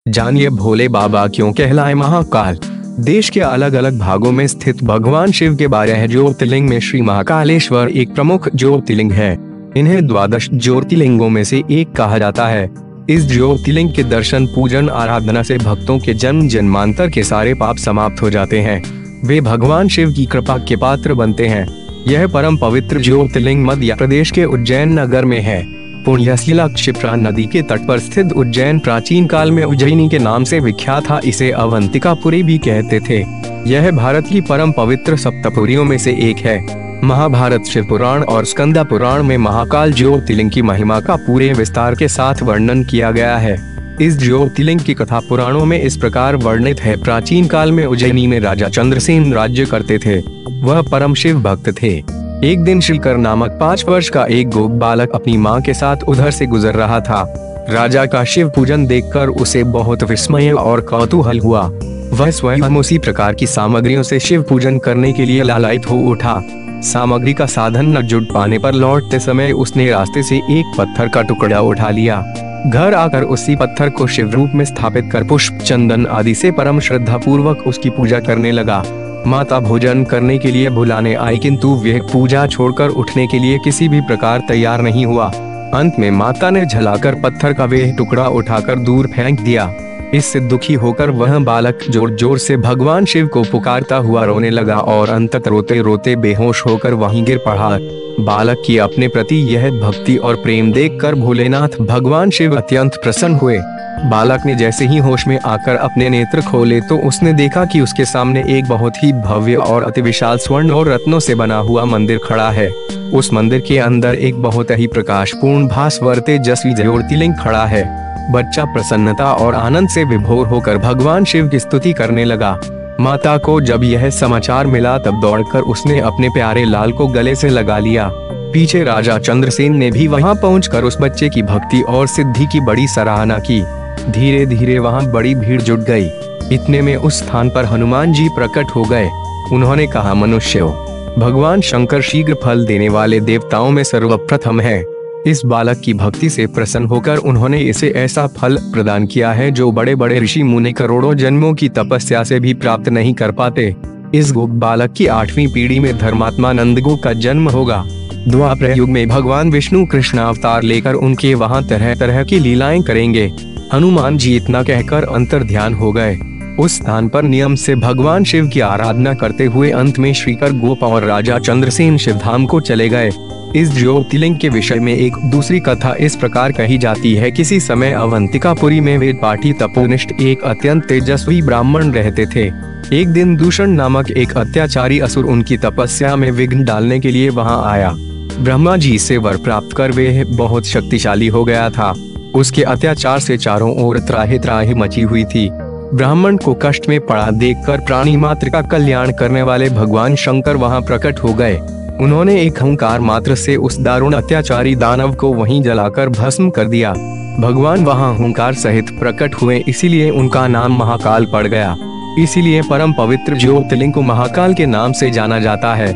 जानिए भोले बाबा क्यों कहलाए महाकाल। देश के अलग अलग भागों में स्थित भगवान शिव के 12 ज्योतिर्लिंग में श्री महाकालेश्वर एक प्रमुख ज्योतिर्लिंग है। इन्हें द्वादश ज्योतिर्लिंगों में से एक कहा जाता है। इस ज्योतिर्लिंग के दर्शन पूजन आराधना से भक्तों के जन्म जन्मांतर के सारे पाप समाप्त हो जाते हैं। वे भगवान शिव की कृपा के पात्र बनते हैं। यह परम पवित्र ज्योतिर्लिंग मध्य प्रदेश के उज्जैन नगर में है। पुण्यशिला क्षिप्रा नदी के तट पर स्थित उज्जैन प्राचीन काल में उज्जैनी के नाम से विख्यात था। इसे अवंतिकापुरी भी कहते थे। यह भारत की परम पवित्र सप्तपुरियों में से एक है। महाभारत, शिव पुराण और स्कंदा पुराण में महाकाल ज्योतिर्लिंग की महिमा का पूरे विस्तार के साथ वर्णन किया गया है। इस ज्योतिर्लिंग की कथा पुराणों में इस प्रकार वर्णित है। प्राचीन काल में उज्जैनी में राजा चंद्रसेन राज्य करते थे। वह परम शिव भक्त थे। एक दिन श्रीकर नामक 5 वर्ष का एक गोप बालक अपनी माँ के साथ उधर से गुजर रहा था। राजा का शिव पूजन देखकर उसे बहुत विस्मय और कौतूहल हुआ। वह स्वयं उसी प्रकार की सामग्रियों से शिव पूजन करने के लिए लालायित हो उठा। सामग्री का साधन न जुट पाने पर लौटते समय उसने रास्ते से एक पत्थर का टुकड़ा उठा लिया। घर आकर उसी पत्थर को शिव रूप में स्थापित कर पुष्प, चंदन आदि से परम श्रद्धा पूर्वक उसकी पूजा करने लगा। माता भोजन करने के लिए बुलाने आई, किंतु वह पूजा छोड़कर उठने के लिए किसी भी प्रकार तैयार नहीं हुआ। अंत में माता ने झलाकर पत्थर का वह टुकड़ा उठाकर दूर फेंक दिया। इससे दुखी होकर वह बालक जोर जोर से भगवान शिव को पुकारता हुआ रोने लगा और अंततः रोते रोते बेहोश होकर वहीं गिर पड़ा। बालक की अपने प्रति यह भक्ति और प्रेम देखकर भोलेनाथ भगवान शिव अत्यंत प्रसन्न हुए। बालक ने जैसे ही होश में आकर अपने नेत्र खोले तो उसने देखा कि उसके सामने एक बहुत ही भव्य और अति विशाल स्वर्ण और रत्नों से बना हुआ मंदिर खड़ा है। उस मंदिर के अंदर एक बहुत ही प्रकाशपूर्ण भास्वर तेजस्वी ज्योतिर्लिंग खड़ा है। बच्चा प्रसन्नता और आनंद से विभोर होकर भगवान शिव की स्तुति करने लगा। माता को जब यह समाचार मिला तब दौड़कर उसने अपने प्यारे लाल को गले से लगा लिया। पीछे राजा चंद्रसेन ने भी वहां पहुंचकर उस बच्चे की भक्ति और सिद्धि की बड़ी सराहना की। धीरे धीरे वहां बड़ी भीड़ जुट गई। इतने में उस स्थान पर हनुमान जी प्रकट हो गए। उन्होंने कहा, मनुष्यों, भगवान शंकर शीघ्र फल देने वाले देवताओं में सर्वप्रथम है। इस बालक की भक्ति से प्रसन्न होकर उन्होंने इसे ऐसा फल प्रदान किया है जो बड़े बड़े ऋषि मुनि करोड़ों जन्मों की तपस्या से भी प्राप्त नहीं कर पाते। इस गोप बालक की 8वीं पीढ़ी में धर्मात्मा नंदगोप का जन्म होगा। द्वापर युग में भगवान विष्णु कृष्ण अवतार लेकर उनके वहां तरह तरह की लीलाएं करेंगे। हनुमान जी इतना कहकर अंतर्ध्यान हो गए। उस स्थान पर नियम से भगवान शिव की आराधना करते हुए अंत में श्रीकर गोप और राजा चंद्रसेन शिवधाम को चले गए। इस ज्योतिर्लिंग के विषय में एक दूसरी कथा इस प्रकार कही जाती है। किसी समय अवंतिकापुरी में वेद पाठी तपोनिष्ठ एक अत्यंत तेजस्वी ब्राह्मण रहते थे। एक दिन दूषण नामक एक अत्याचारी असुर उनकी तपस्या में विघ्न डालने के लिए वहां आया। ब्रह्मा जी से वर प्राप्त कर वे बहुत शक्तिशाली हो गया था। उसके अत्याचार से चारों ओर त्राहि त्राहि मची हुई थी। ब्राह्मण को कष्ट में पड़ा देखकर प्राणी मात्र का कल्याण करने वाले भगवान शंकर वहां प्रकट हो गए। उन्होंने एक हुंकार मात्र से उस दारुण अत्याचारी दानव को वहीं जलाकर भस्म कर दिया। भगवान वहां हुंकार सहित प्रकट हुए, इसीलिए उनका नाम महाकाल पड़ गया। इसीलिए परम पवित्र ज्योतिर्लिंग को महाकाल के नाम से जाना जाता है।